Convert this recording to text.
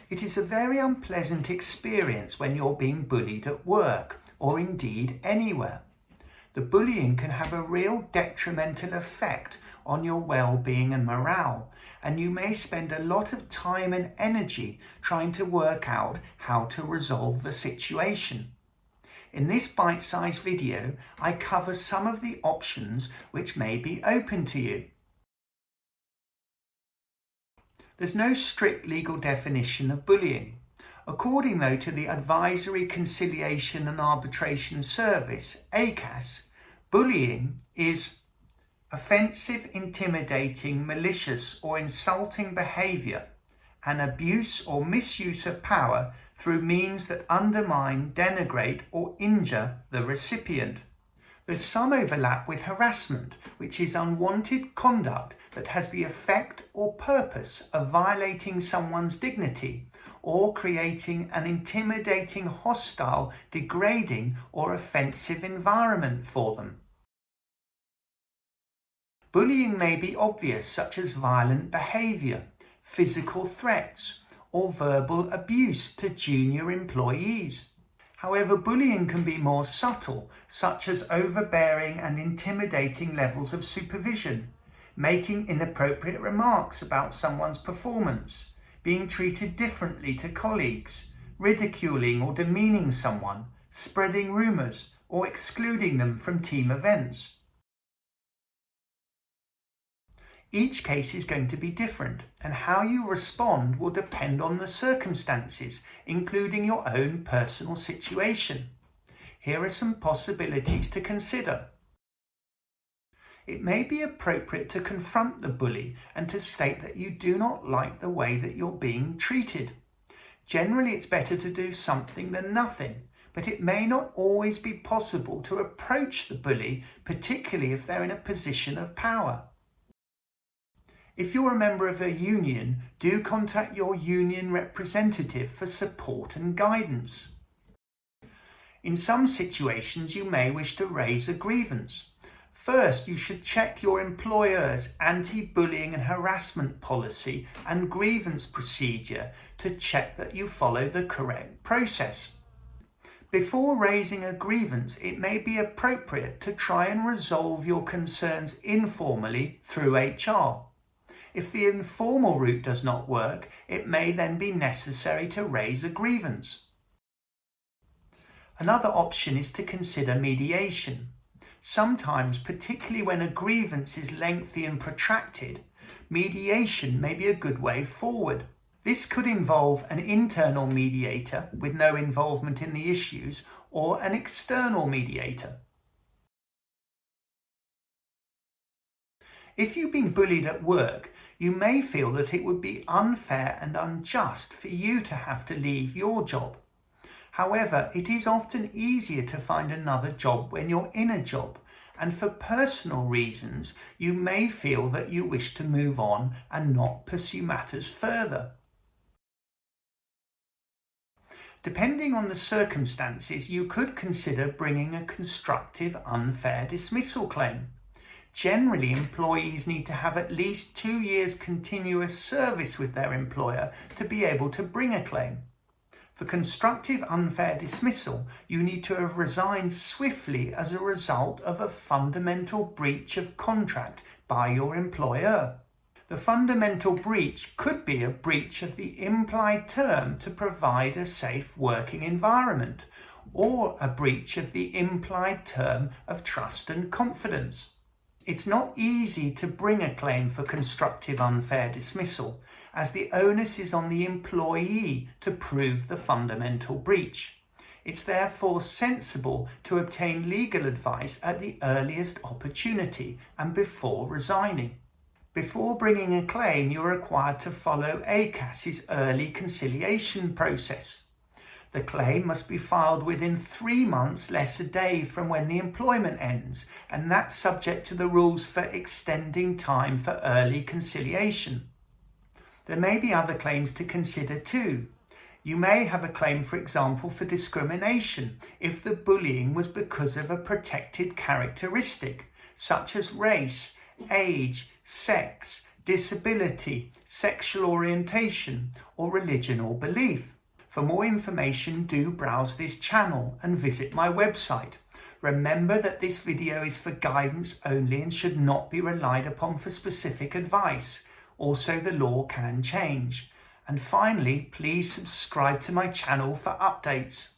It is a very unpleasant experience when you're being bullied at work, or indeed anywhere. The bullying can have a real detrimental effect on your well-being and morale, and you may spend a lot of time and energy trying to work out how to resolve the situation. In this bite-sized video, I cover some of the options which may be open to you. There's no strict legal definition of bullying. According though to the Advisory, Conciliation and Arbitration Service, ACAS, bullying is offensive, intimidating, malicious or insulting behaviour and abuse or misuse of power through means that undermine, denigrate or injure the recipient. There's some overlap with harassment, which is unwanted conduct that has the effect or purpose of violating someone's dignity or creating an intimidating, hostile, degrading or offensive environment for them. Bullying may be obvious, such as violent behaviour, physical threats, or verbal abuse to junior employees. However, bullying can be more subtle, such as overbearing and intimidating levels of supervision, making inappropriate remarks about someone's performance, being treated differently to colleagues, ridiculing or demeaning someone, spreading rumours, or excluding them from team events. Each case is going to be different, and how you respond will depend on the circumstances, including your own personal situation. Here are some possibilities to consider. It may be appropriate to confront the bully and to state that you do not like the way that you're being treated. Generally, it's better to do something than nothing, but it may not always be possible to approach the bully, particularly if they're in a position of power. If you're a member of a union, do contact your union representative for support and guidance. In some situations, you may wish to raise a grievance. First, you should check your employer's anti-bullying and harassment policy and grievance procedure to check that you follow the correct process. Before raising a grievance, it may be appropriate to try and resolve your concerns informally through HR. If the informal route does not work, it may then be necessary to raise a grievance. Another option is to consider mediation. Sometimes, particularly when a grievance is lengthy and protracted, mediation may be a good way forward. This could involve an internal mediator with no involvement in the issues or an external mediator. If you've been bullied at work, you may feel that it would be unfair and unjust for you to have to leave your job. However, it is often easier to find another job when you're in a job, and for personal reasons, you may feel that you wish to move on and not pursue matters further. Depending on the circumstances, you could consider bringing a constructive unfair dismissal claim. Generally, employees need to have at least 2 years continuous service with their employer to be able to bring a claim. For constructive unfair dismissal, you need to have resigned swiftly as a result of a fundamental breach of contract by your employer. The fundamental breach could be a breach of the implied term to provide a safe working environment, or a breach of the implied term of trust and confidence. It's not easy to bring a claim for constructive unfair dismissal, as the onus is on the employee to prove the fundamental breach. It's therefore sensible to obtain legal advice at the earliest opportunity and before resigning. Before bringing a claim, you're required to follow ACAS's early conciliation process. The claim must be filed within 3 months less a day from when the employment ends, and that's subject to the rules for extending time for early conciliation. There may be other claims to consider too. You may have a claim, for example, for discrimination if the bullying was because of a protected characteristic, such as race, age, sex, disability, sexual orientation, or religion or belief. For more information, do browse this channel and visit my website. Remember that this video is for guidance only and should not be relied upon for specific advice. Also, the law can change. And finally, please subscribe to my channel for updates.